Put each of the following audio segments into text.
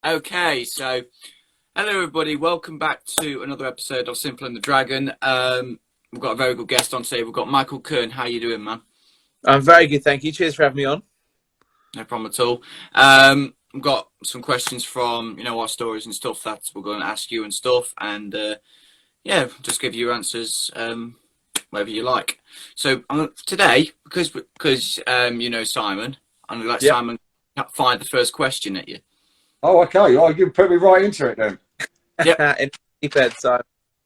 Okay, so hello everybody, welcome back to another episode of Simple and the Dragon. We've got a very good guest on today. We've got Michael Kurn. How you doing, man? I'm very good, thank you. Cheers for having me on. No problem at all. We've got some questions from our stories and stuff that we're going to ask you and stuff, and yeah, just give you your answers whatever you like. So today, because you know Simon, I'm going to let Yep. Simon find the first question at you. Oh, okay. Oh, you put me right into it then. Yep. In deep end, so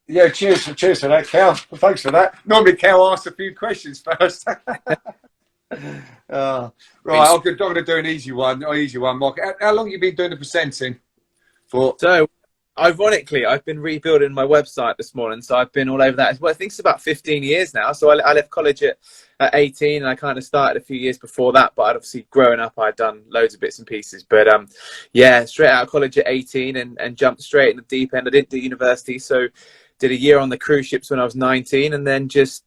Yeah, cheers for that, Cal. Thanks for that. Normally, Cal asks a few questions first. Right, I'm going to do an easy one. Mark. How long have you been doing the presenting for? so ironically, I've been rebuilding my website this morning, so I've been all over that. Well, I think it's about 15 years now. So I left college at 18, and I kind of started a few years before that. But I'd obviously growing up, I'd done loads of bits and pieces. But yeah, straight out of college at 18 and jumped straight in the deep end. I didn't do university, so did a year on the cruise ships when I was 19, and then just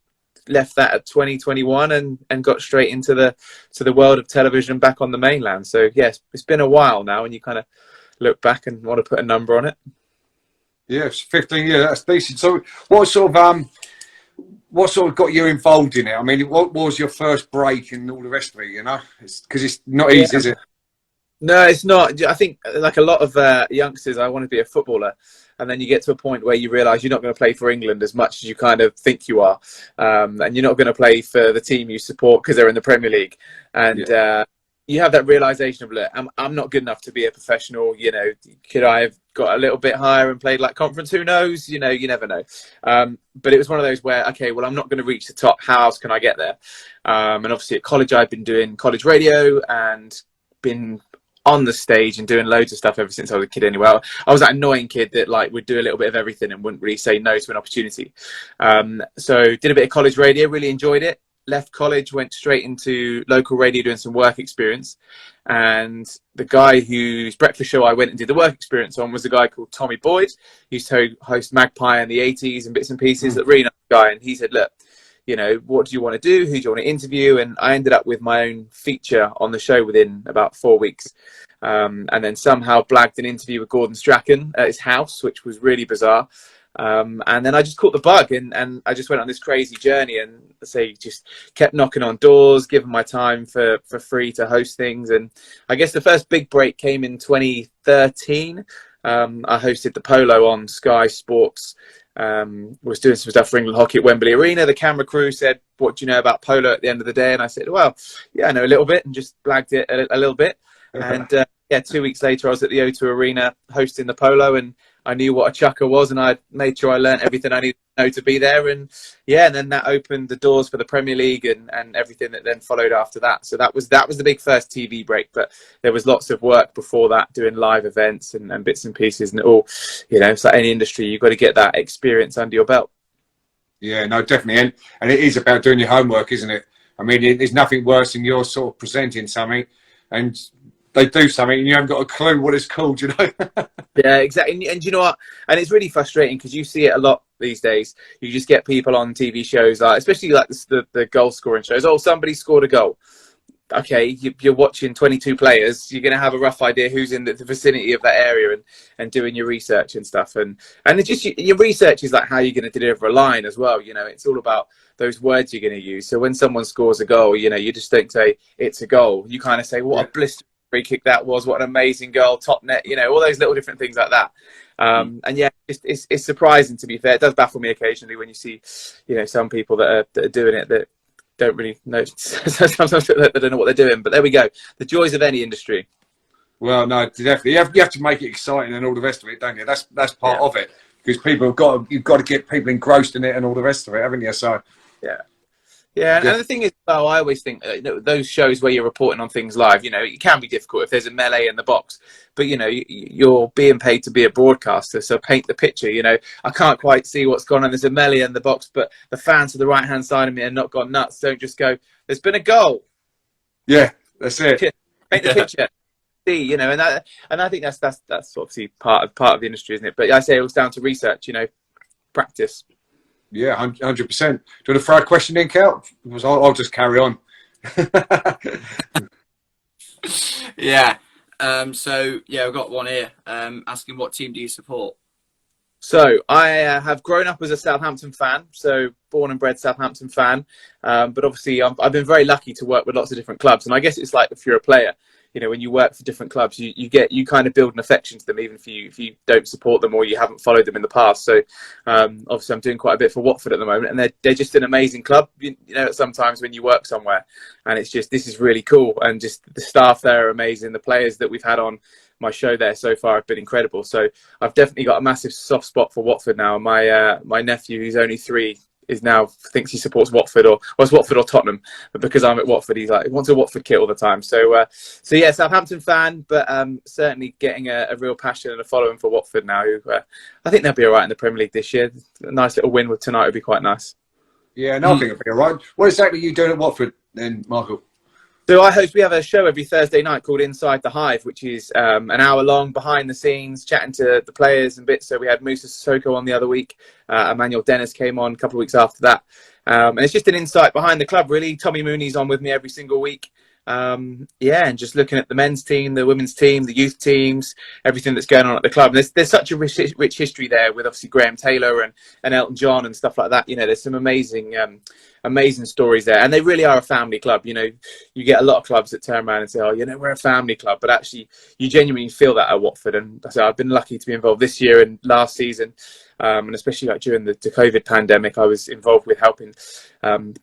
left that at 2021 and got straight into the world of television back on the mainland. So yes, it's been a while now, and you kind of look back and want to put a number on it. Yes, 15 years. That's decent. So, what sort of got you involved in it? I mean, what was your first break and all the rest of it? Because it's not Yeah. easy, is it? No, it's not. I think, like a lot of youngsters, I want to be a footballer. And then you get to a point where you realise you're not going to play for England as much as you kind of think you are. And you're not going to play for the team you support because they're in the Premier League. And you have that realisation of, look, I'm not good enough to be a professional. Could I have got a little bit higher and played like conference? Who knows? You never know. But it was one of those where, okay, well, I'm not going to reach the top. How else can I get there? And obviously at college, I've been doing college radio and been on the stage and doing loads of stuff ever since I was a kid anyway. I was that annoying kid that would do a little bit of everything and wouldn't really say no to an opportunity. So did a bit of college radio, really enjoyed it. Left college, went straight into local radio doing some work experience. And the guy whose breakfast show I went and did the work experience on was a guy called Tommy Boyd. He used to host Magpie in the 80s and bits and pieces. Really nice guy. And he said, look, what do you want to do? Who do you want to interview? And I ended up with my own feature on the show within about 4 weeks. And then somehow blagged an interview with Gordon Strachan at his house, which was really bizarre. And then I just caught the bug and I just went on this crazy journey and just kept knocking on doors, giving my time for free to host things. And I guess the first big break came in 2013. I hosted the Polo on Sky Sports. Was doing some stuff for England hockey at Wembley Arena. The camera crew said, what do you know about polo at the end of the day? And I said, well, yeah, I know a little bit, and just blagged it a little bit. And yeah, 2 weeks later, I was at the O2 Arena hosting the polo, and I knew what a chucker was, and I made sure I learned everything I needed to know to be there. And yeah, and then that opened the doors for the Premier League and everything that then followed after that. So that was the big first TV break, but there was lots of work before that, doing live events and bits and pieces, and it all, it's like any industry, you've got to get that experience under your belt. Yeah, no, definitely. And it is about doing your homework, isn't it? I mean, there's nothing worse than you're sort of presenting something and they do something and you haven't got a clue what it's called. Yeah, exactly. And you know what? And it's really frustrating because you see it a lot these days. You just get people on TV shows, especially like the goal scoring shows. Oh, somebody scored a goal. Okay, you're watching 22 players. You're going to have a rough idea who's in the vicinity of that area and doing your research and stuff. And it's just your research is like how you're going to deliver a line as well. It's all about those words you're going to use. So when someone scores a goal, you just don't say it's a goal. You kind of say, what a blister free kick that was, what an amazing goal, top net, all those little different things like that. And yeah, it's surprising, to be fair. It does baffle me occasionally when you see, some people that are doing it that don't really know. Sometimes they don't know what they're doing. But there we go. The joys of any industry. Well, no, definitely. You have to make it exciting and all the rest of it, don't you? That's part of it because you've got to get people engrossed in it and all the rest of it, haven't you? So yeah. Yeah, and the thing is, well, I always think those shows where you're reporting on things live, it can be difficult if there's a melee in the box. But, you're being paid to be a broadcaster, so paint the picture. I can't quite see what's gone on. There's a melee in the box, but the fans to the right-hand side of me are not gone nuts. Don't just go, there's been a goal. Yeah, that's it. Paint the picture. See, and I think that's obviously part of the industry, isn't it? But I say it was down to research, practice. Yeah, 100%. Do you want to throw a question in, Kel? I'll just carry on. Yeah. So yeah, I've got one here. Asking what team do you support? So I have grown up as a Southampton fan, so born and bred Southampton fan. But obviously, I've been very lucky to work with lots of different clubs, and I guess it's like if you're a player, when you work for different clubs, you kind of build an affection to them, even if you don't support them or you haven't followed them in the past. So obviously, I'm doing quite a bit for Watford at the moment, and they're just an amazing club. Sometimes when you work somewhere, and it's just this is really cool, and just the staff there are amazing. The players that we've had on my show there so far have been incredible. So I've definitely got a massive soft spot for Watford now. My nephew, who's only 3, is now thinks he supports Watford or Tottenham, but because I'm at Watford, he wants a Watford kit all the time. So yeah, Southampton fan, but certainly getting a real passion and a following for Watford now. Who I think they'll be all right in the Premier League this year. A nice little win with tonight would be quite nice. Yeah, no, I think it'll be all right. What exactly are you doing at Watford then, Michael? So we have a show every Thursday night called Inside the Hive, which is an hour long, behind the scenes, chatting to the players and bits. So we had Musa Sissoko on the other week. Emmanuel Dennis came on a couple of weeks after that. And it's just an insight behind the club, really. Tommy Mooney's on with me every single week. And just looking at the men's team, the women's team, the youth teams, everything that's going on at the club. And there's such a rich history there with obviously Graham Taylor and Elton John and stuff like that. There's some amazing stories there, and they really are a family club. You get a lot of clubs that turn around and say, "Oh, we're a family club," but actually, you genuinely feel that at Watford. And so I've been lucky to be involved this year and last season, and especially during the COVID pandemic, I was involved with helping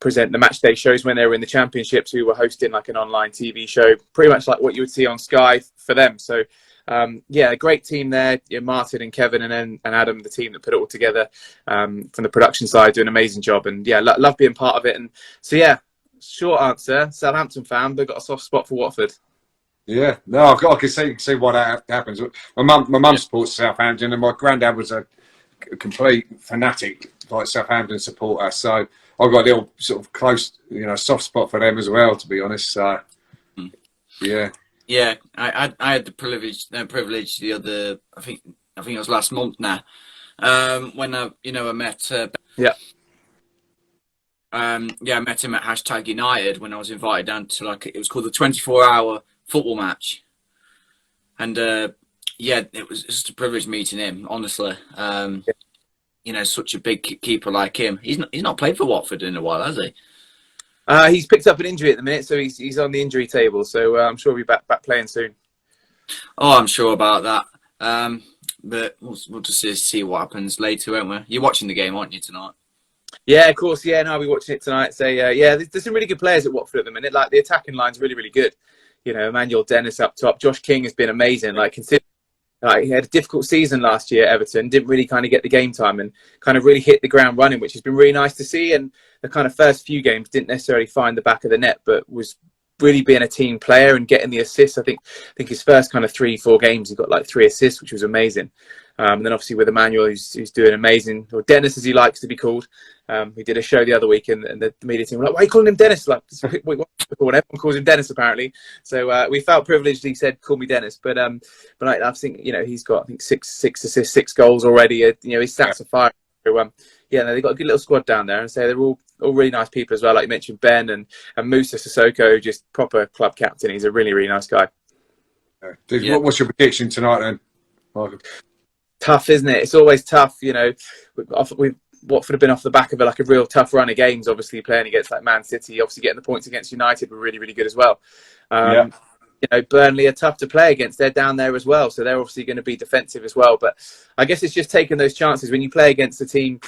present the match day shows when they were in the Championships. We were hosting an online TV show, pretty much like what you would see on Sky for them. So. A great team there. Martin and Kevin and Adam, the team that put it all together from the production side, do an amazing job. And love being part of it. And so short answer: Southampton fan, but got a soft spot for Watford. Yeah, no, I can see why that happens. My mum supports Southampton, and my granddad was a complete fanatic, like Southampton supporter. So I've got a little sort of close, soft spot for them as well, to be honest. So yeah. Yeah, I had the privilege the other I think it was last month now when I met I met him at #United when I was invited down to it was called the 24-hour football match, and it was just a privilege meeting him, honestly. Such a big keeper like him. He's not played for Watford in a while, has he? He's picked up an injury at the minute, so he's on the injury table. So I'm sure he'll be back playing soon. Oh, I'm sure about that. But we'll just see what happens later, won't we? You're watching the game, aren't you, tonight? Yeah, of course. Yeah, no, I'll be watching it tonight. So there's some really good players at Watford at the minute. Like the attacking line's really, really good. Emmanuel Dennis up top. Josh King has been amazing. He had a difficult season last year at Everton, didn't really kind of get the game time and kind of really hit the ground running, which has been really nice to see. And the kind of first few games didn't necessarily find the back of the net, but was really being a team player and getting the assists. I think his first kind of 3-4 games, he got 3 assists, which was amazing. And then obviously with Emmanuel, who's doing amazing, or Dennis as he likes to be called. We did a show the other week, and the media team were like, "Why are you calling him Dennis?" Wait, what? Everyone calls him Dennis apparently. So we felt privileged. He said, "Call me Dennis," but I think he's got 6 assists, 6 goals already. His stats are fire. So, they've got a good little squad down there, and so they're all really nice people as well. Like you mentioned, Ben and Musa Sissoko, just proper club captain. He's a really, really nice guy. What's your prediction tonight then, Michael? Tough, isn't it? It's always tough. Watford have been off the back of a real tough run of games. Obviously, playing against Man City, obviously getting the points against United were really, really good as well. Burnley are tough to play against. They're down there as well, so they're obviously going to be defensive as well. But I guess it's just taking those chances when you play against a team,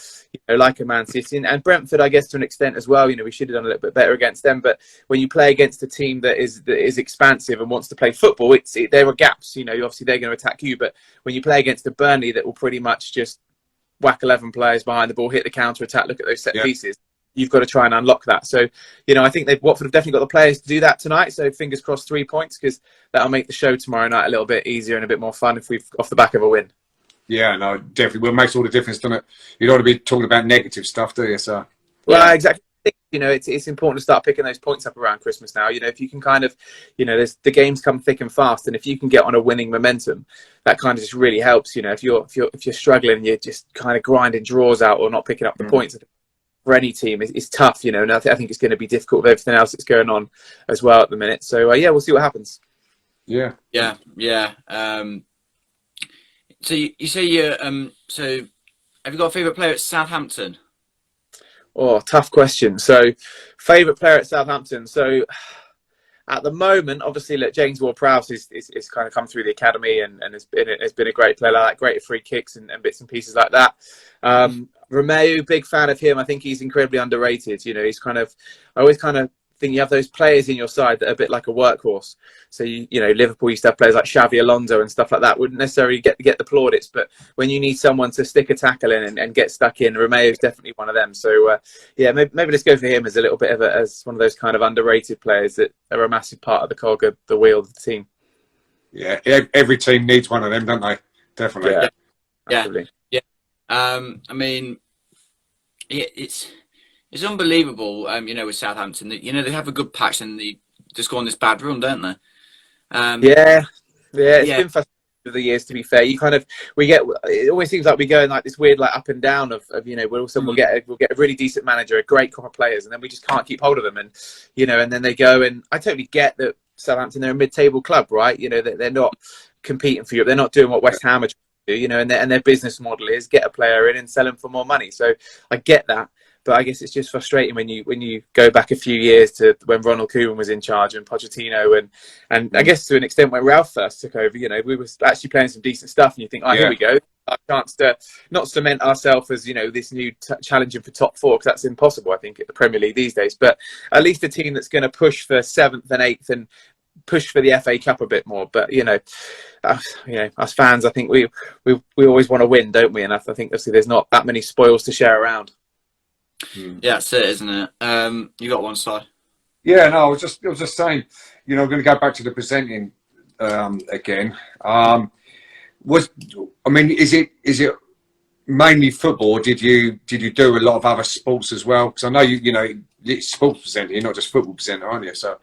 like a Man City and Brentford, I guess to an extent as well. We should have done a little bit better against them. But when you play against a team that is expansive and wants to play football, there are gaps. Obviously they're going to attack you. But when you play against a Burnley that will pretty much just whack 11 players behind the ball, hit the counter attack, look at those set pieces. You've got to try and unlock that. So, I think Watford have definitely got the players to do that tonight. So fingers crossed 3 points, because that'll make the show tomorrow night a little bit easier and a bit more fun if we've off the back of a win. Yeah, no, definitely. Well, it makes all the difference, doesn't it? You don't want to be talking about negative stuff, do you? So, exactly. It's important to start picking those points up around Christmas now. If you can kind of, the games come thick and fast, and if you can get on a winning momentum, that kind of just really helps. If you're struggling, and you're just kind of grinding draws out or not picking up the points. For any team, it's tough, and I think it's going to be difficult with everything else that's going on as well at the minute. So, we'll see what happens. Yeah. Yeah. So you say so have you got a favourite player at Southampton? Oh, tough question. So, favourite player at Southampton. So, at the moment, obviously, look, James Ward-Prowse is kind of come through the academy and has been a great player like that, great at free kicks and bits and pieces like that. Romeu, big fan of him. I think he's incredibly underrated. You know, he's kind of, I always kind of think you have those players in your side that are a bit like a workhorse. So you know, Liverpool used to have players like Xavi Alonso and stuff like that. Wouldn't necessarily get the plaudits, but when you need someone to stick a tackle in and get stuck in, Romeo is definitely one of them. So yeah, maybe let's go for him as a little bit of as one of those kind of underrated players that are a massive part of the cog of the wheel of the team. Yeah, every team needs one of them, don't they? Definitely. Yeah, Yeah. absolutely. Yeah. I mean, it's unbelievable. You know, with Southampton, that you know they have a good patch and they just go on this bad run, don't they? Yeah, it's Yeah. been fascinating over the years. To be fair, it always seems like we go in like this weird like up and down of you know we'll get a really decent manager, a great crop of players, and then we just can't keep hold of them, and you know, and then they go, and I totally get that Southampton, they're a mid-table club, right? You know, that they're not competing for Europe, they're not doing what West Ham are trying to do, you know, and their business model is get a player in and sell him for more money. So I get that. But I guess it's just frustrating when you go back a few years to when Ronald Koeman was in charge and Pochettino and I guess to an extent when Ralph first took over, you know, we were actually playing some decent stuff and you think, here we go, our chance to not cement ourselves as, you know, this new challenging for top four, because that's impossible, I think, at the Premier League these days. But at least a team that's going to push for 7th and 8th and push for the FA Cup a bit more. But you know, us fans, I think we always want to win, don't we? And I think obviously there's not that many spoils to share around. Yeah, that's it, isn't it? You got one side. Yeah, no, I was just saying, you know, I'm going to go back to the presenting again. Is it mainly football, or did you do a lot of other sports as well? Because I know you know it's sports presenter, you're not just football presenter, aren't you? So.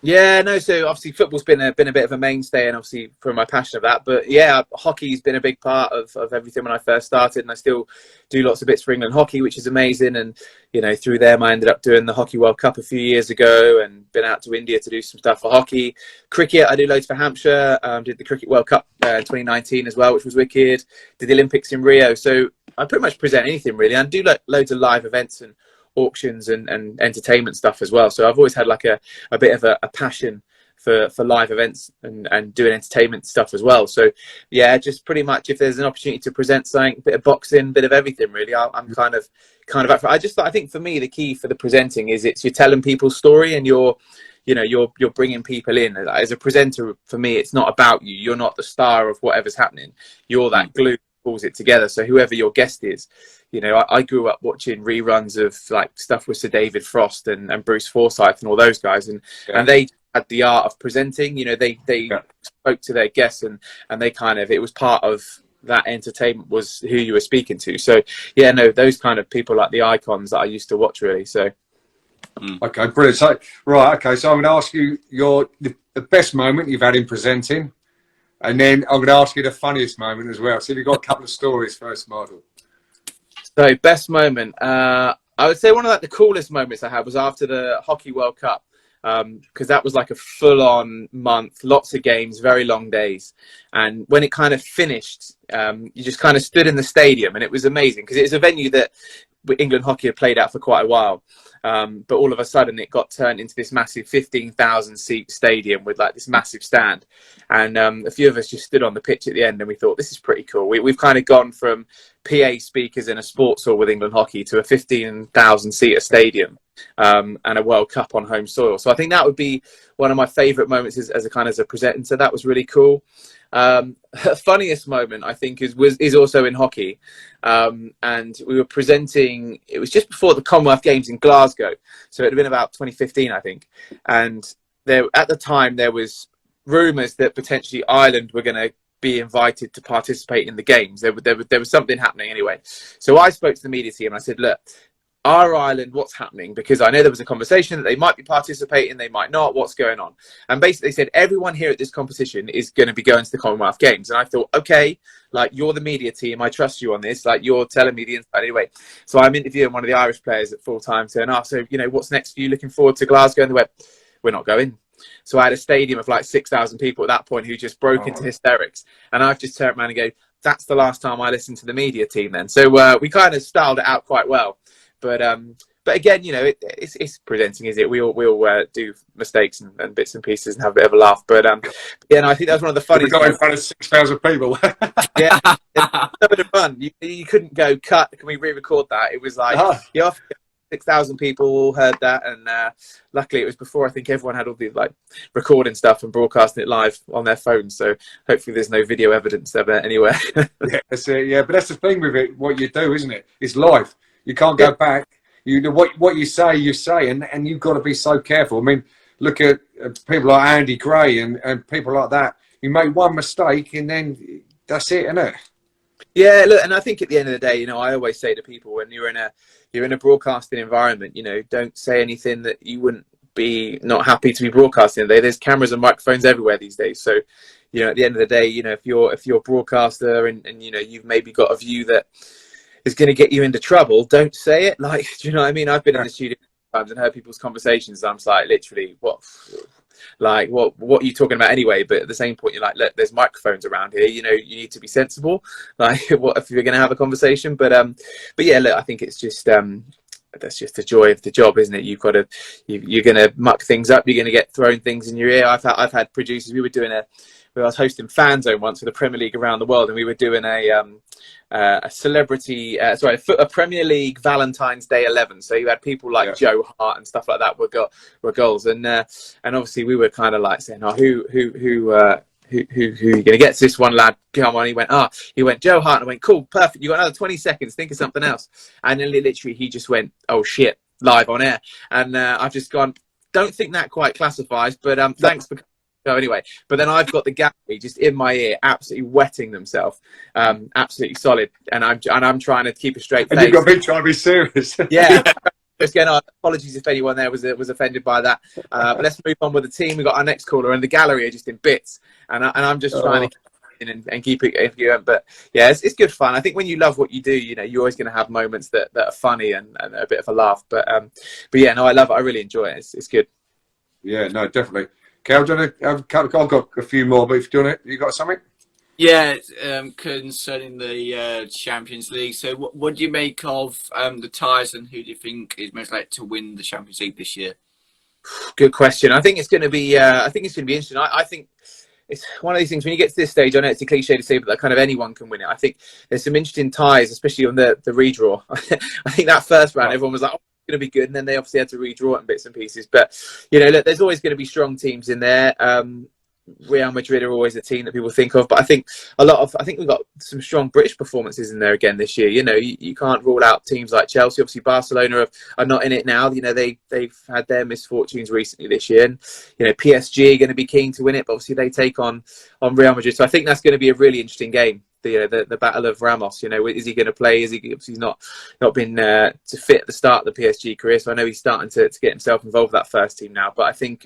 Yeah, no. So obviously, football's been a bit of a mainstay, and obviously for my passion of that. But yeah, hockey's been a big part of everything when I first started, and I still do lots of bits for England hockey, which is amazing. And you know, through them, I ended up doing the Hockey World Cup a few years ago, and been out to India to do some stuff for hockey. Cricket, I do loads for Hampshire. Did the Cricket World Cup 2019 as well, which was wicked. Did the Olympics in Rio. So I pretty much present anything really, and do loads of live events and auctions and entertainment stuff as well. So I've always had like a bit of a passion for live events and doing entertainment stuff as well. So yeah, just pretty much if there's an opportunity to present something, a bit of boxing, a bit of everything really, I'm kind of up for it. I think for me the key for the presenting is you're telling people's story and you're bringing people in. As a presenter, for me, it's not about you. You're not the star of whatever's happening. You're that glue that pulls it together. So whoever your guest is, you know, I grew up watching reruns of like stuff with Sir David Frost and Bruce Forsyth and all those guys, and they had the art of presenting. You know, they spoke to their guests and they kind of, it was part of that entertainment was who you were speaking to. So yeah, no, those kind of people like the icons that I used to watch really. So okay, brilliant. So right, okay, so I'm going to ask you the best moment you've had in presenting, and then I'm going to ask you the funniest moment as well. So you've got a couple of stories first, Michael. So best moment, I would say one of like the coolest moments I had was after the Hockey World Cup, because that was like a full-on month, lots of games, very long days, and when it kind of finished, you just kind of stood in the stadium, and it was amazing because it was a venue that England hockey had played out for quite a while. But all of a sudden it got turned into this massive 15,000 seat stadium with like this massive stand. And a few of us just stood on the pitch at the end and we thought, this is pretty cool. We've kind of gone from PA speakers in a sports hall with England hockey to a 15,000 seater stadium and a World Cup on home soil. So I think that would be one of my favourite moments as a presenter. So that was really cool. Funniest moment I think is also in hockey, and we were presenting. It was just before the Commonwealth Games in Glasgow, so it had been about 2015, I think. And there at the time there was rumours that potentially Ireland were going to be invited to participate in the games. There was something happening anyway. So I spoke to the media team and I said, look, are Ireland, what's happening? Because I know there was a conversation that they might be participating, they might not, what's going on? And basically they said, everyone here at this competition is going to be going to the Commonwealth Games. And I thought, okay, like you're the media team, I trust you on this, like you're telling me the inside anyway. So I'm interviewing one of the Irish players at full time saying, so, you know, what's next for you? Looking forward to Glasgow? And they went, we're not going. So I had a stadium of like 6,000 people at that point who just broke into hysterics. And I've just turned around and go, that's the last time I listened to the media team then. So we kind of styled it out quite well. But again, it's presenting, is it? We all do mistakes and bits and pieces and have a bit of a laugh. But yeah, no, I think that was one of the funniest. We got in front of 6,000 people. Yeah, a bit of fun. You couldn't go, cut, can we re-record that? It was like, 6,000 people all heard that, and luckily it was before I think everyone had all the like recording stuff and broadcasting it live on their phones. So hopefully there's no video evidence of it anywhere. Yeah, that's it. Yeah, but that's the thing with it. What you do, isn't it? It's live. You can't go back. You know what you say, and you've got to be so careful. I mean, look at people like Andy Gray and people like that. You make one mistake, and then that's it, isn't it? Yeah, look, and I think at the end of the day, I always say to people, when you're in a broadcasting environment, don't say anything that you wouldn't be not happy to be broadcasting. There's cameras and microphones everywhere these days. So, at the end of the day, if you're a broadcaster and you've maybe got a view that is going to get you into trouble, don't say it. Like, do you know what I mean? I've been in the studio times and heard people's conversations. I'm like, literally, what are you talking about anyway? But at the same point, you're like, look, there's microphones around here. You need to be sensible. Like, what if you're going to have a conversation? But yeah, look, I think it's just that's just the joy of the job, isn't it? You're going to muck things up. You're going to get thrown things in your ear. I've had producers. I was hosting Fan Zone once for the Premier League around the world, and we were doing a celebrity, a Premier League Valentine's Day 11. So you had people like Joe Hart and stuff like that were goals, and obviously we were kind of like saying, oh, who are you going to get to this one lad? Come on. He went Joe Hart, and I went, cool, perfect. You got another 20 seconds. Think of something else. And then literally he just went, oh shit, live on air. And I've just gone, don't think that quite classifies, but thanks for. So anyway, but then I've got the gallery just in my ear, absolutely wetting themselves, absolutely solid, and I'm trying to keep a straight face. And you've got me trying to be serious. Yeah. Just again, apologies if anyone there was offended by that. But let's move on with the team. We've got our next caller, and the gallery are just in bits, and I'm just trying to keep it and keep it going. But yeah, it's good fun. I think when you love what you do, you're always going to have moments that are funny and a bit of a laugh. But yeah, no, I love it. I really enjoy it. It's good. Yeah, no, definitely. Cal, do you want to have, I've got a few more, but if you want it, you got something? Yeah, concerning the Champions League. So, what do you make of the ties, and who do you think is most likely to win the Champions League this year? Good question. I think it's going to be. I think it's going to be interesting. I think it's one of these things when you get to this stage. I know it's a cliche to say, but that kind of anyone can win it. I think there's some interesting ties, especially on the redraw. I think that first round, everyone was like, going to be good, and then they obviously had to redraw it in bits and pieces. But look, there's always going to be strong teams in there. Real Madrid are always a team that people think of, but I think we've got some strong British performances in there again this year. You can't rule out teams like Chelsea. Obviously, Barcelona are not in it now. They've had their misfortunes recently this year, and PSG are going to be keen to win it, but obviously they take on Real Madrid. So I think that's going to be a really interesting game. The battle of Ramos. Is he going to play? He's not been to fit at the start of the PSG career, so I know he's starting to get himself involved with that first team now. But I think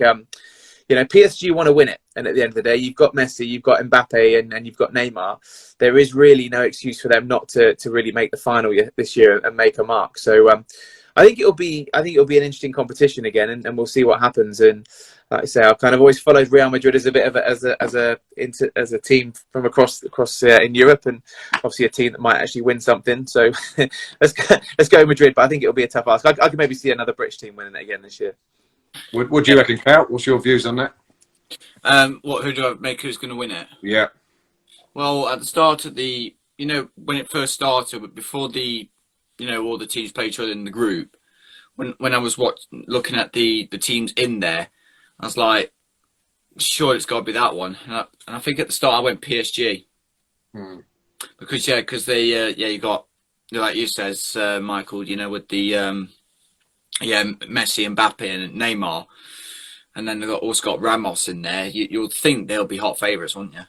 PSG want to win it, and at the end of the day, you've got Messi, you've got Mbappe, and you've got Neymar. There is really no excuse for them not to really make the final this year and make a mark. So I think it'll be an interesting competition again, and we'll see what happens. And like I say, I've kind of always followed Real Madrid as a bit of as a team from across in Europe, and obviously a team that might actually win something. So let's go Madrid. But I think it'll be a tough ask. I could maybe see another British team winning it again this year. What do you reckon, Cal? What's your views on that? Who do I make who's going to win it? Yeah. Well, at the start of the, when it first started, but before the, all the teams play each other in the group, when I was looking at the teams in there, I was like, sure, it's got to be that one. And I think at the start I went PSG. Because they, you got, like you says, Michael, with the, Messi, Mbappe and Neymar. And then they've also got Ramos in there. You'll think they'll be hot favourites, wouldn't you?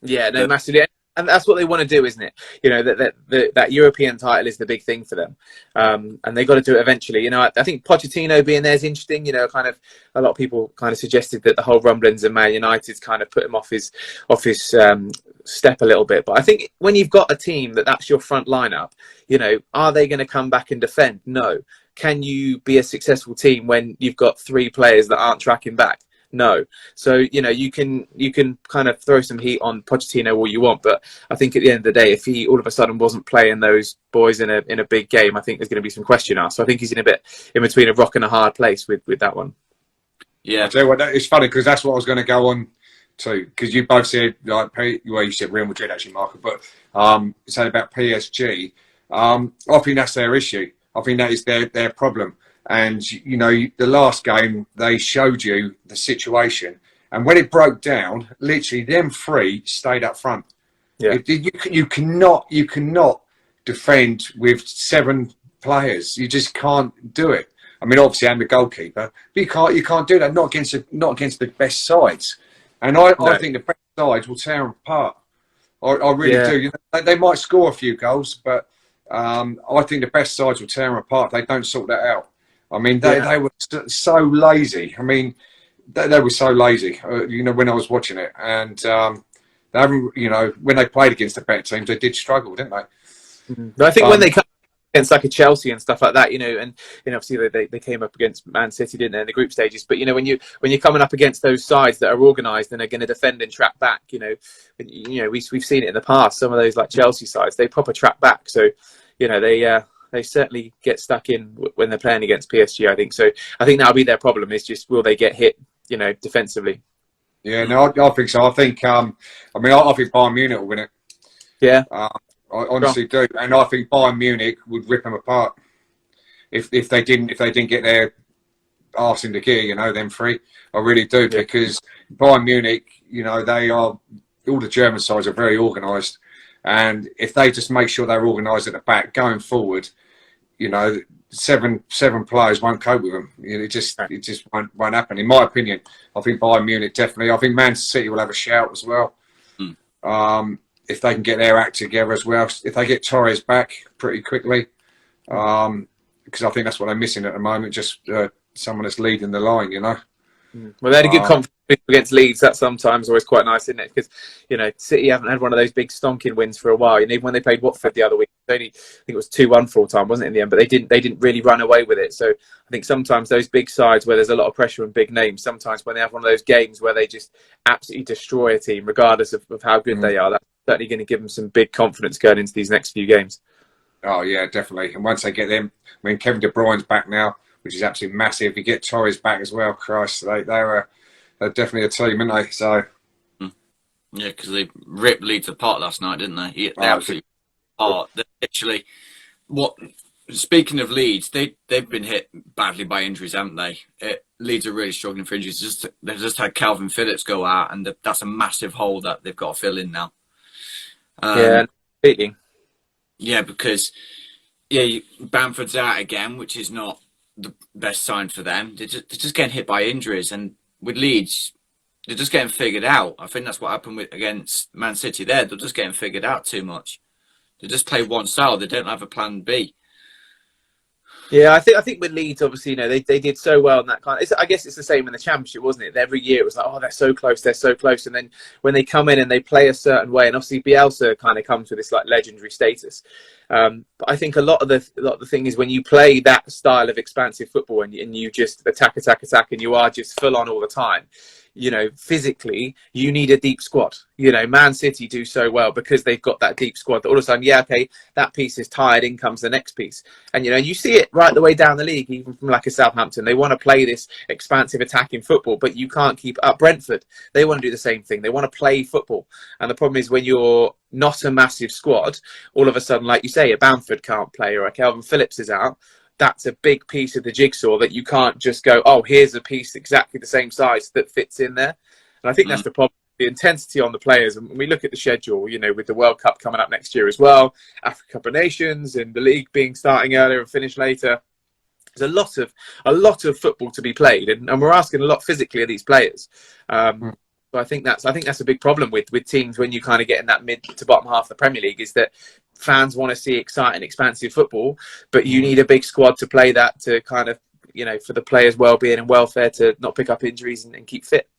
Yeah, no, massively. And that's what they want to do, isn't it? That European title is the big thing for them, and they got to do it eventually. I think Pochettino being there is interesting. Kind of a lot of people kind of suggested that the whole rumblings of Man United's kind of put him off his step a little bit. But I think when you've got a team that's your front lineup, are they going to come back and defend? No. Can you be a successful team when you've got three players that aren't tracking back? No. So, you can kind of throw some heat on Pochettino all you want, but I think at the end of the day, if he all of a sudden wasn't playing those boys in a big game, I think there's going to be some question asked. So I think he's in a bit in between a rock and a hard place with that one. Yeah. I tell you what, it's funny because that's what I was going to go on to, because you both said, like, well, you said Real Madrid actually, Michael, but saying about PSG, I think that's their issue. I think that is their problem. And, the last game, they showed you the situation. And when it broke down, literally them three stayed up front. Yeah. You cannot defend with 7 players. You just can't do it. I mean, obviously, I'm the goalkeeper, but you can't do that. Not against the best sides. And I think the best sides will tear them apart. I really do. They might score a few goals, but I think the best sides will tear them apart. They don't sort that out. I mean, they were so lazy. I mean, they were so lazy. When I was watching it, and they haven't. When they played against the better teams, they did struggle, didn't they? But I think when they come against like a Chelsea and stuff like that, and obviously they came up against Man City, didn't they, in the group stages? But when you're coming up against those sides that are organised and are going to defend and trap back, we've seen it in the past. Some of those like Chelsea sides, they proper trap back. So they certainly get stuck in when they're playing against PSG, I think. So I think that'll be their problem, is just will they get hit, defensively? Yeah, no, I think so. I think, I think Bayern Munich will win it. Yeah. I honestly do. And I think Bayern Munich would rip them apart if they didn't get their arse into gear, them three. I really do, because Bayern Munich, they are, all the German sides are very organised. And if they just make sure they're organised at the back going forward, seven players won't cope with them. It just won't happen. In my opinion, I think Bayern Munich definitely. I think Man City will have a shout as well. If they can get their act together as well. If they get Torres back pretty quickly, because I think that's what they're missing at the moment. Just someone that's leading the line, Well, they had a good confidence against Leeds. That's sometimes always quite nice, isn't it? Because City haven't had one of those big stonking wins for a while. Even when they played Watford the other week, I think it was 2-1 full time, wasn't it, in the end? But they didn't really run away with it. So I think sometimes those big sides where there's a lot of pressure and big names, sometimes when they have one of those games where they just absolutely destroy a team, regardless of how good they are, that's certainly going to give them some big confidence going into these next few games. Oh yeah, definitely. And once they get them, Kevin De Bruyne's back now, which is absolutely massive. You get Torres back as well. Christ, they're definitely a team, aren't they? So yeah, because they ripped Leeds apart last night, didn't they? They absolutely apart. They're literally Speaking of Leeds, they've been hit badly by injuries, haven't they? Leeds are really struggling for injuries. They've just had Calvin Phillips go out, and that's a massive hole that they've got to fill in now. Yeah, completely. Yeah, because Bamford's out again, which is not the best sign for them. They're just getting hit by injuries, and with Leeds, they're just getting figured out. I think that's what happened against Man City. They're just getting figured out too much. They just play one style. They don't have a plan B. Yeah, I think with Leeds, obviously, they did so well in that kind of. I guess it's the same in the Championship, wasn't it? Every year it was like, oh, they're so close, and then when they come in and they play a certain way, and obviously Bielsa kind of comes with this like legendary status. But I think a lot of the thing is when you play that style of expansive football and you just attack, and you are just full on all the time. Physically, you need a deep squad. Man City do so well because they've got that deep squad that all of a sudden, that piece is tired, in comes the next piece. And, you see it right the way down the league, even from like a Southampton. They want to play this expansive attacking football, but you can't keep up. Brentford, they want to do the same thing. They want to play football. And the problem is when you're not a massive squad, all of a sudden, like you say, a Bamford can't play or a Calvin Phillips is out. That's a big piece of the jigsaw that you can't just go, oh, here's a piece exactly the same size that fits in there. And I think that's the problem. The intensity on the players. And when we look at the schedule, with the World Cup coming up next year as well, Africa Cup of Nations and the league being starting earlier and finish later, there's a lot of football to be played. And we're asking a lot physically of these players. So I think that's a big problem with teams when you kind of get in that mid to bottom half of the Premier League, is that fans want to see exciting, expansive football, but you need a big squad to play that, to kind of, for the players' well-being and welfare, to not pick up injuries and keep fit.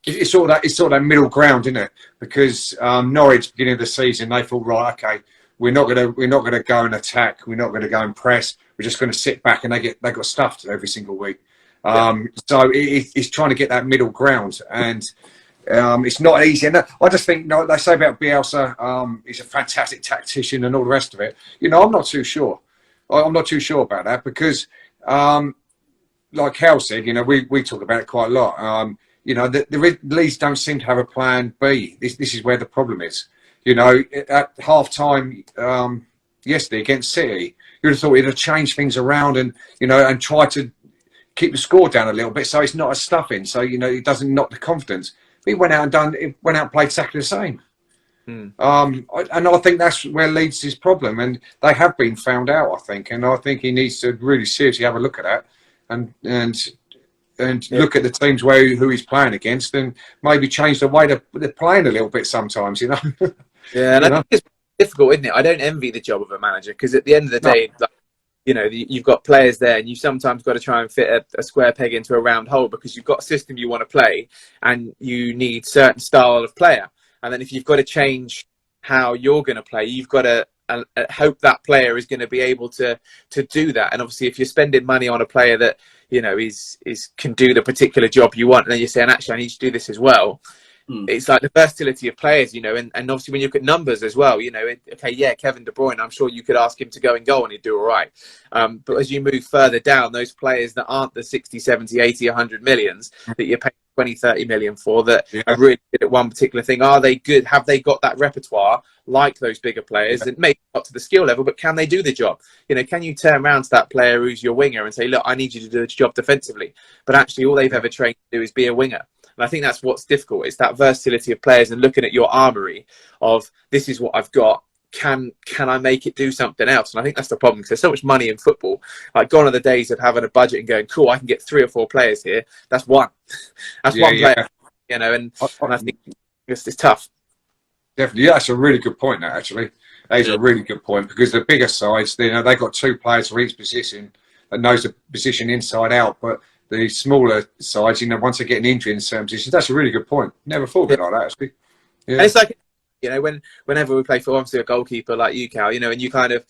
It's sort of that middle ground, isn't it? Because Norwich, beginning of the season, they thought, right, okay, we're not gonna go and attack, we're not gonna go and press, we're just gonna sit back, and they got stuffed every single week. So it's trying to get that middle ground, and it's not easy. And I just think, they say about Bielsa, he's a fantastic tactician and all the rest of it. I'm not too sure. I'm not too sure about that because, like Hal said, we talk about it quite a lot. The Leeds don't seem to have a plan B. This is where the problem is. At half time yesterday against City, you'd have thought he'd have changed things around and and try to keep the score down a little bit so it's not a stuffing, so it doesn't knock the confidence. But he went out and played exactly the same. And I think that's where Leeds' problem, and they have been found out, I think, and I think he needs to really seriously have a look at that and look at the teams who he's playing against, and maybe change the way they're playing a little bit sometimes. Yeah, and I think it's difficult, isn't it? I don't envy the job of a manager because at the end of the day, you've got players there, and you sometimes got to try and fit a square peg into a round hole because you've got a system you want to play, and you need certain style of player. And then if you've got to change how you're going to play, you've got to hope that player is going to be able to do that. And obviously, if you're spending money on a player that can do the particular job you want, and then you're saying, actually, I need to do this as well. It's like the versatility of players, and obviously when you look at numbers as well, Kevin De Bruyne, I'm sure you could ask him to go and goal and he'd do all right. But as you move further down, those players that aren't the 60, 70, 80, 100 millions that you're paying 20, 30 million for, that are really good at one particular thing, are they good? Have they got that repertoire like those bigger players? And maybe not to the skill level, but can they do the job? Can you turn around to that player who's your winger and say, look, I need you to do the job defensively, but actually all they've ever trained to do is be a winger? And I think that's what's difficult. It's that versatility of players and looking at your armory of, this is what I've got. Can I make it do something else? And I think that's the problem, because there's so much money in football. Like, gone are the days of having a budget and going, cool, I can get 3 or 4 players here. That's one. That's one player. And I think it's tough. Definitely. Yeah, that's a really good point, that, actually. That is a really good point, because the bigger sides, they've got 2 players for each position that knows the position inside out. But the smaller sides, once they get an injury in certain positions, that's a really good point. Never thought of it like that, actually. Yeah. And it's like, whenever we play for, obviously, a goalkeeper like you, Cal, and you kind of,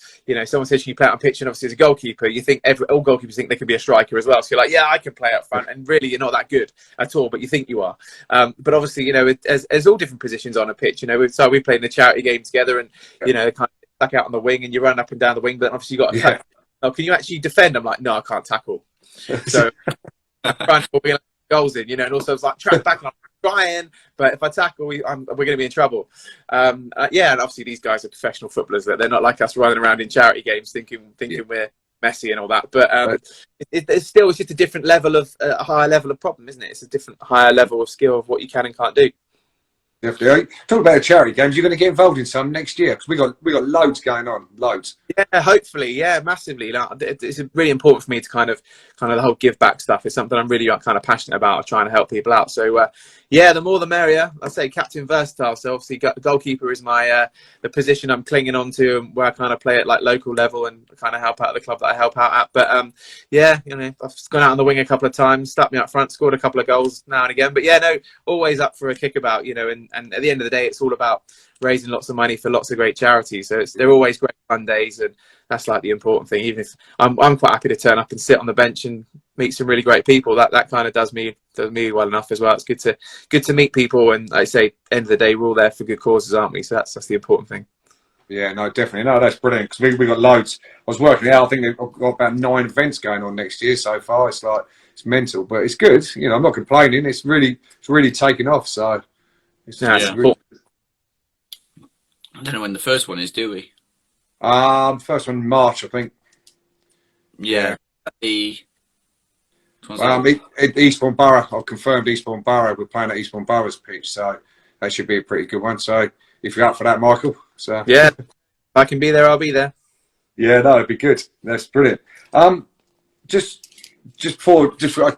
someone says you play out on pitch, and obviously as a goalkeeper, you think all goalkeepers think they can be a striker as well. So you're like, yeah, I can play up front, and really you're not that good at all, but you think you are. But obviously, as all different positions on a pitch, we played in a charity game together, and kind of stuck out on the wing, and you run up and down the wing, but obviously you got to tackle. Oh, can you actually defend? I'm like, no, I can't tackle. So trying to get goals in, and also it's like track back and I'm trying, but if I tackle, we're going to be in trouble. And obviously these guys are professional footballers, that they're not like us running around in charity games thinking we're messy and all that. But it's just a different level of a higher level of problem, isn't it? It's a different higher level of skill of what you can and can't do. Definitely. Talk about charity games. You're going to get involved in some next year, because we got loads going on, loads. Yeah, hopefully, massively. It's really important for me to kind of the whole give back stuff. It's something I'm really kind of passionate about, of trying to help people out. So the more the merrier. I say captain versatile. So obviously, goalkeeper is my the position I'm clinging on to, and where I kind of play at like local level and kind of help out at the club that I help out at. But I've gone out on the wing a couple of times, stuck me up front, scored a couple of goals now and again. But always up for a kickabout. And at the end of the day, it's all about raising lots of money for lots of great charities. So they're always great fun days, and that's like the important thing. Even if I'm quite happy to turn up and sit on the bench and meet some really great people, that kind of does me well enough as well. It's good to meet people, and like I say, end of the day, we're all there for good causes, aren't we? So that's the important thing. Yeah, no, definitely. No, that's brilliant, because we got loads. I was working out, I think they've got about 9 events going on next year so far. It's mental, but it's good. I'm not complaining. It's really taken off. So it's really... I don't know when the first one is, do we? First one in March, I think. Yeah. Eastbourne Borough. I've confirmed Eastbourne Borough. We're playing at Eastbourne Borough's pitch, so that should be a pretty good one. So if you're up for that, Michael. So yeah, if I can be there, I'll be there. Yeah, no, it'd be good. That's brilliant. Okay,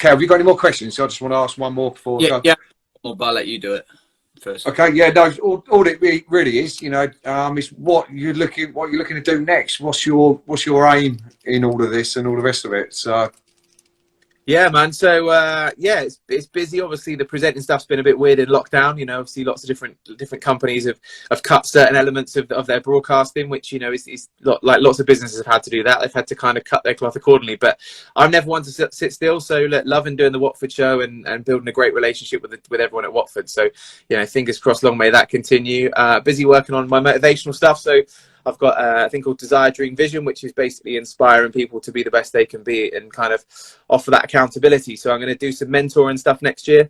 have you got any more questions? So I just want to ask one more before. Yeah. But I'll let you do it first. Okay, yeah, no. All it really is, is what you're looking to do next. What's your aim in all of this and all the rest of it? So, Yeah, man. So yeah, it's busy. Obviously, the presenting stuff's been a bit weird in lockdown. Obviously, lots of different companies have cut certain elements of their broadcasting, which is like lots of businesses have had to do that. They've had to kind of cut their cloth accordingly. But I'm never one to sit still. So loving doing the Watford show and building a great relationship with everyone at Watford. So fingers crossed, long may that continue. Busy working on my motivational stuff. So I've got a thing called Desire, Dream, Vision, which is basically inspiring people to be the best they can be and kind of offer that accountability. So I'm going to do some mentoring stuff next year.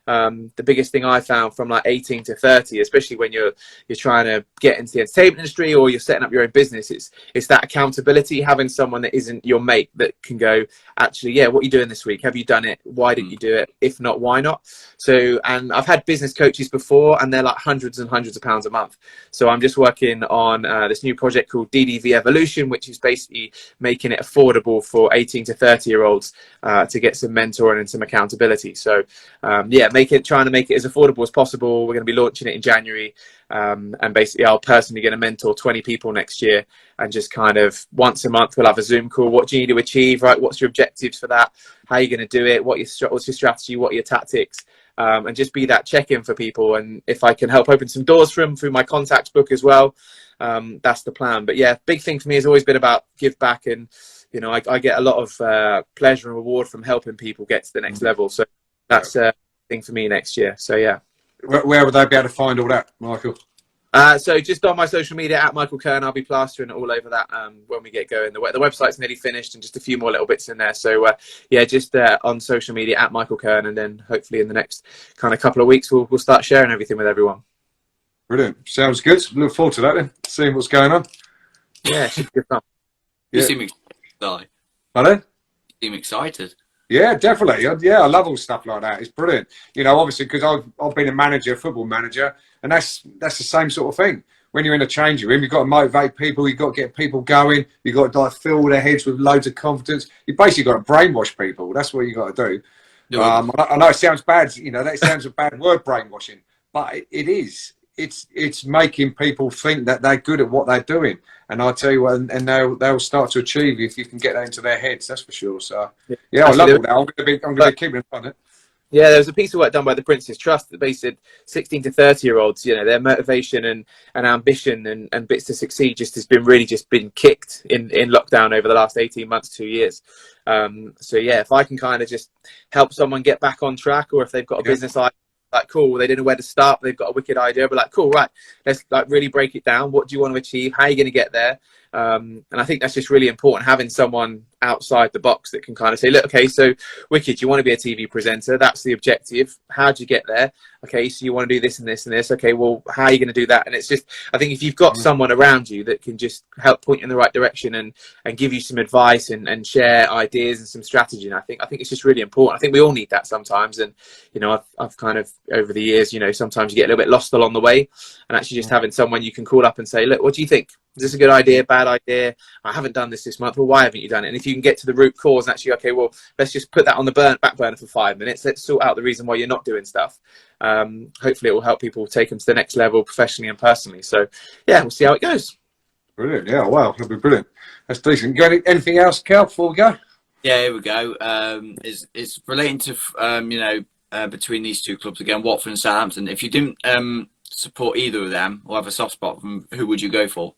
The biggest thing I found from like 18 to 30, especially when you're trying to get into the entertainment industry or you're setting up your own business, it's that accountability, having someone that isn't your mate that can go, actually, yeah, what are you doing this week? Have you done it? Why didn't you do it? If not, why not? So, and I've had business coaches before and they're like hundreds and hundreds of pounds a month. So I'm just working on this new project called DDV Evolution, which is basically making it affordable for 18 to 30-year-olds to get some mentoring and some accountability. So trying to make it as affordable as possible. We're going to be launching it in January. And basically I'll personally going to mentor 20 people next year, and just kind of once a month we'll have a Zoom call. What do you need to achieve, right? What's your objectives for that? How are you going to do it? What's your strategy? What are your tactics? And just be that check-in for people. And if I can help open some doors for them through my contacts book as well, that's the plan. But yeah, big thing for me has always been about give back. And, I get a lot of pleasure and reward from helping people get to the next level. So that's thing for me next year. So yeah. Where would they be able to find all that, Michael? So just on my social media at Michael Kurn, I'll be plastering it all over that when we get going. The website's nearly finished and just a few more little bits in there. So just on social media at Michael Kurn, and then hopefully in the next kind of couple of weeks we'll start sharing everything with everyone. Brilliant. Sounds good. Look forward to that then. Seeing what's going on. Yeah, should be good fun. You seem excited. Pardon? You seem excited. Yeah, definitely. Yeah, I love all stuff like that. It's brilliant. Obviously, because I've been a football manager, and that's the same sort of thing. When you're in a changing room, you've got to motivate people. You've got to get people going. You've got to like fill their heads with loads of confidence. You basically got to brainwash people. That's what you got to do. I know it sounds bad. That sounds a bad word, brainwashing, but it is. It's making people think that they're good at what they're doing, and I tell you what, and they'll start to achieve if you can get that into their heads. That's for sure. So yeah, I love all that. I'm going to be keeping on it. Yeah, there was a piece of work done by the Prince's Trust that basically said 16 to 30-year-olds, their motivation and ambition and bits to succeed just been kicked in lockdown over the last 18 months, 2 years. So yeah, if I can kind of just help someone get back on track, or if they've got a business idea, like, cool, they didn't know where to start, they've got a wicked idea, but like, cool, right, let's like really break it down. What do you want to achieve? How are you going to get there? And I think that's just really important, having someone outside the box that can kind of say, look, okay, so wicked, you want to be a TV presenter, that's the objective. How do you get there? Okay, so you want to do this and this and this. Okay, well, how are you going to do that? And it's just, I think if you've got someone around you that can just help point you in the right direction and give you some advice and share ideas and some strategy, and I think it's just really important. I think we all need that sometimes. And I've kind of over the years, sometimes you get a little bit lost along the way, and actually just having someone you can call up and say, look, what do you think? Is this a good idea, bad idea? I haven't done this month. Well, why haven't you done it? And if you can get to the root cause and actually, okay, well, let's just put that on the back burner for 5 minutes. Let's sort out the reason why you're not doing stuff. Hopefully it will help people take them to the next level professionally and personally. So yeah, we'll see how it goes. Brilliant. Yeah, wow, that'll be brilliant. That's decent. Got anything else, Cal, before we go? Yeah, here we go. It's relating to, between these two clubs again, Watford and Southampton. If you didn't support either of them or have a soft spot for them, who would you go for?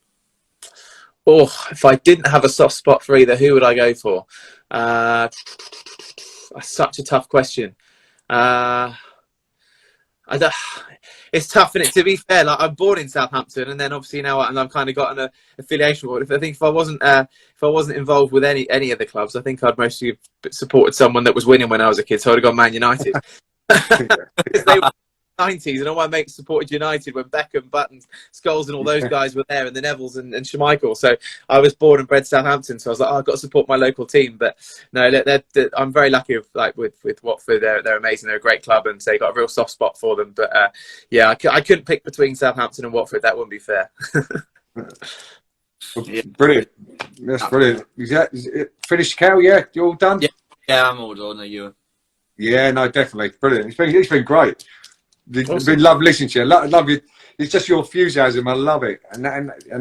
Oh, if I didn't have a soft spot for either, who would I go for? That's such a tough question. It's tough, and to be fair, like I'm born in Southampton, and then obviously now I've kind of got an affiliation with it. I think if I wasn't involved with any of the clubs, I think I'd mostly have supported someone that was winning when I was a kid. So I'd have gone Man United. They were 90s, and all my mates supported United when Beckham, Buttons, Scholes and all those guys were there, and the Nevilles and Schmeichel. So I was born and bred Southampton, so I was like, I've got to support my local team. But no, I'm very lucky with Watford. They're amazing. They're a great club, and so you got a real soft spot for them. But yeah, I couldn't pick between Southampton and Watford. That wouldn't be fair. Brilliant. That's brilliant. Is it finished, Cal? Yeah, you all done? Yeah, I'm all done. Are you? Yeah, no, definitely. Brilliant. It's been great. Awesome. It's been lovely listening to you. I love you. It's just your enthusiasm. I love it, and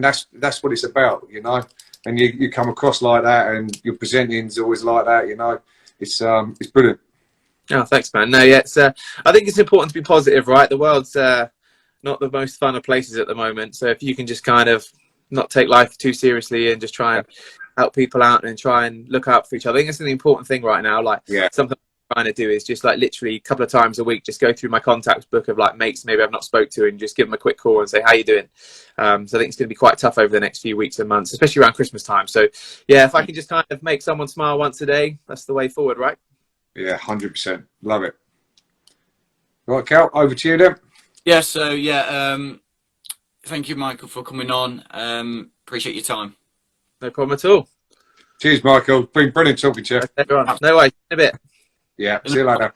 that's what it's about, And you come across like that, and your presenting's always like that, it's brilliant. Oh, thanks, man. No, yeah, I think it's important to be positive, right? The world's not the most fun of places at the moment. So if you can just kind of not take life too seriously and just try and help people out and try and look out for each other, I think it's an important thing right now. Like something I'm trying to do is just like literally a couple of times a week, just go through my contacts book of like mates maybe I've not spoke to and just give them a quick call and say, how you doing? So I think it's going to be quite tough over the next few weeks and months, especially around Christmas time. So yeah, if I can just kind of make someone smile once a day, that's the way forward, right? Yeah, 100%. Love it. Right, Cal, over to you then. Yeah, so thank you, Michael, for coming on. Appreciate your time. No problem at all. Cheers, Michael. Been brilliant talking to you. Everyone. No worries. In a bit. Yeah, see you later.